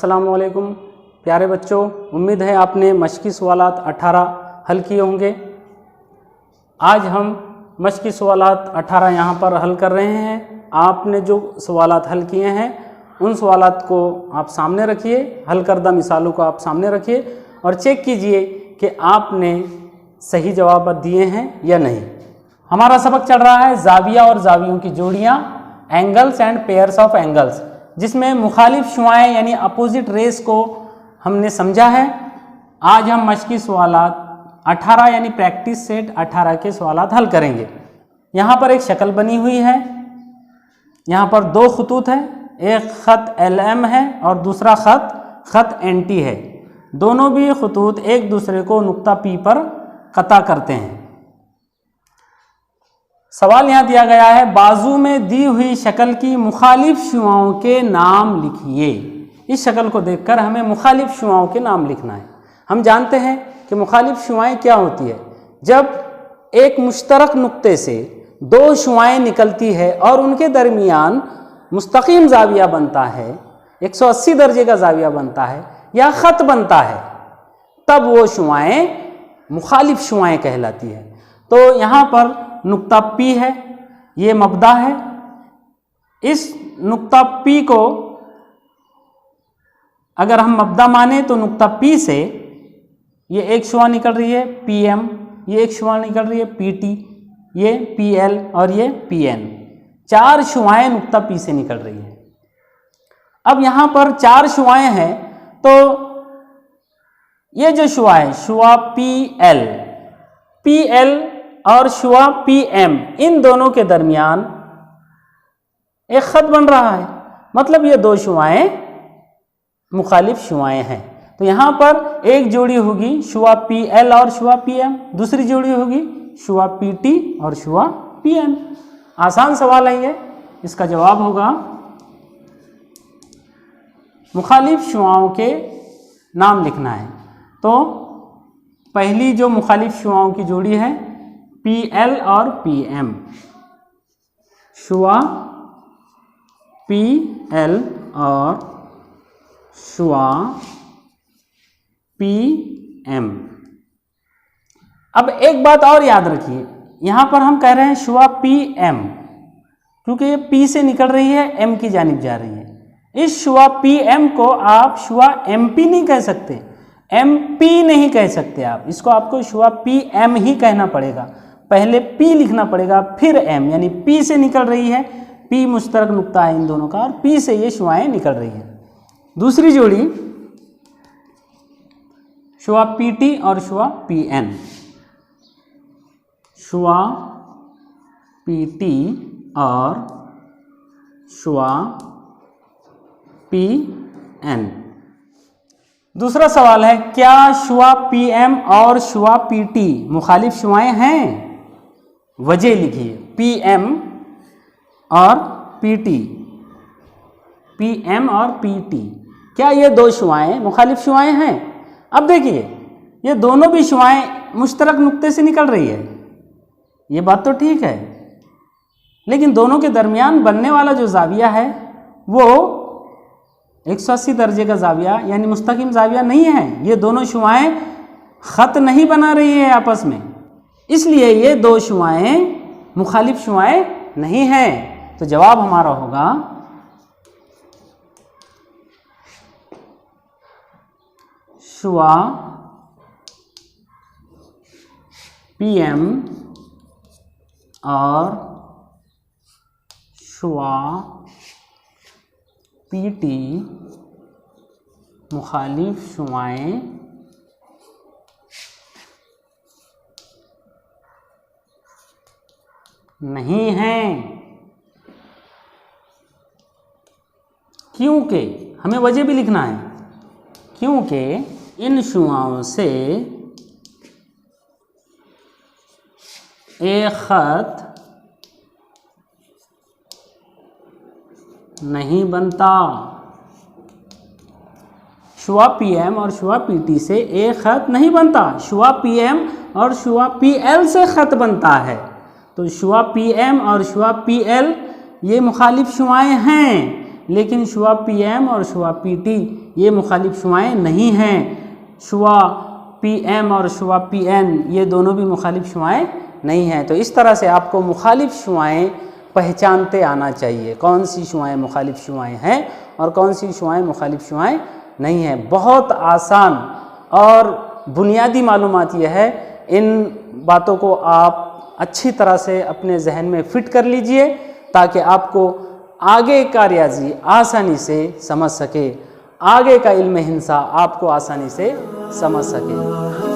अस्सलाम वालेकुम प्यारे बच्चों, उम्मीद है आपने मश्की सवालात 18 हल किए होंगे। आज हम मश्की सवालात 18 यहाँ पर हल कर रहे हैं। आपने जो सवालात हल किए हैं उन सवालात को आप सामने रखिए, हल करदा मिसालों को आप सामने रखिए और चेक कीजिए कि आपने सही जवाब दिए हैं या नहीं। हमारा सबक चल रहा है जाविया और जावियों की जोड़ियाँ, angles and pairs of angles, जिसमें मुखालिफ शुआएँ यानी अपोजिट रेस को हमने समझा है। आज हम मश्की सवालात 18 यानी प्रैक्टिस सेट 18 के सवालात हल करेंगे। यहाँ पर एक शक्ल बनी हुई है, यहाँ पर दो खतूत है, एक ख़त LM है और दूसरा ख़त NT है। दोनों भी खतूत एक दूसरे को नुक्ता P पर कता करते हैं। सवाल यहाँ दिया गया है, बाजू में दी हुई शक्ल की मुखालिफ शुआओं के नाम लिखिए। इस शक्ल को देखकर हमें मुखालिफ शुआओं के नाम लिखना है। हम जानते हैं कि मुखालिफ शुआएं क्या होती है। जब एक मुश्तरक नुक्ते से दो शुआएं निकलती है और उनके दरमियान मुस्तकीम जाविया बनता है, 180 दर्जे का जाविया बनता है या ख़त बनता है, तब वो शुआएं मुखालिफ शुआएं कहलाती है। तो यहाँ पर नुक्ता P है, ये मबदा है। इस नुक्ता P को अगर हम मबदा माने तो नुक्ता P से ये एक शुआ निकल रही है PM, ये एक शुआ निकल रही है PT, ये PL और ये PN। चार शुआएं नुक्ता P से निकल रही है। अब यहाँ पर चार शुआएं हैं, तो ये जो शुआ है शुआ PL और शुआ PM, इन दोनों के दरमियान एक ख़त बन रहा है, मतलब ये दो शुआएं मुखालिफ शुआएं हैं। तो यहाँ पर एक जोड़ी होगी शुआ PL और शुआ PM, दूसरी जोड़ी होगी शुआ PT और शुआ PN। आसान सवाल है ये, इसका जवाब होगा मुखालिफ शुआओं के नाम लिखना है। तो पहली जो मुखालिफ शुआओं की जोड़ी है PL और PM, शुआ PL और शुआ PM। अब एक बात और याद रखिए, यहाँ पर हम कह रहे हैं शुआ PM क्योंकि ये P से निकल रही है, M की जानिब जा रही है। इस शुआ PM को आप शुआ MP नहीं कह सकते, MP नहीं कह सकते आप, इसको आपको शुआ PM ही कहना पड़ेगा। पहले P लिखना पड़ेगा फिर M, यानी P से निकल रही है, P मुश्तरक नुक्ता है इन दोनों का, और P से ये शुआएं निकल रही हैं। दूसरी जोड़ी शुआ PT और शुआ PN, शुआ PT और शुआ PN। दूसरा सवाल है, क्या शुआ PM और शुआ PT मुखालिफ शुआएं हैं? वजह लिखिए, PM और PT, PM और PT, क्या ये दो शुआएं मुखालिफ शुआएं हैं? अब देखिए, ये दोनों भी शुआएं मुश्तरक नुक्ते से निकल रही है, ये बात तो ठीक है, लेकिन दोनों के दरमियान बनने वाला जो जाविया है वो 180 दर्जे का जाविया यानी मुस्तकीम जाविया नहीं है। ये दोनों शुआएं ख़त नहीं बना रही है आपस में, इसलिए ये दो शुआएं मुखालिफ शुआएं नहीं हैं। तो जवाब हमारा होगा शुआ PM और शुआ PT मुखालिफ शुआएं नहीं हैं, क्योंकि हमें वजह भी लिखना है, क्योंकि इन शुआओं से एक ख़त नहीं बनता। शुआ PM और शुआ PT से एक ख़त नहीं बनता, शुआ PM और शुआ PL से ख़त बनता है। तो शुआ PM और शुआ PL ये मुखालिफ शुआएं हैं, लेकिन शुआ PM और शुआ PT ये मुखालिफ शुआएँ नहीं हैं। शुआ PM और शुआ PN ये दोनों भी मुखालिफ शुआएँ नहीं हैं। तो इस तरह से आपको मुखालिफ शुआएँ पहचानते आना चाहिए, कौन सी शुआएँ मुखालिफ शुआएँ हैं और कौन सी शुआएँ मुखालिफ शुआएँ नहीं हैं। बहुत आसान और बुनियादी मालूमात यह है, इन बातों को आप अच्छी तरह से अपने जहन में फिट कर लीजिए ताकि आपको आगे का रियाजी आसानी से समझ सके, आगे का इल्म हिंसा आपको आसानी से समझ सके।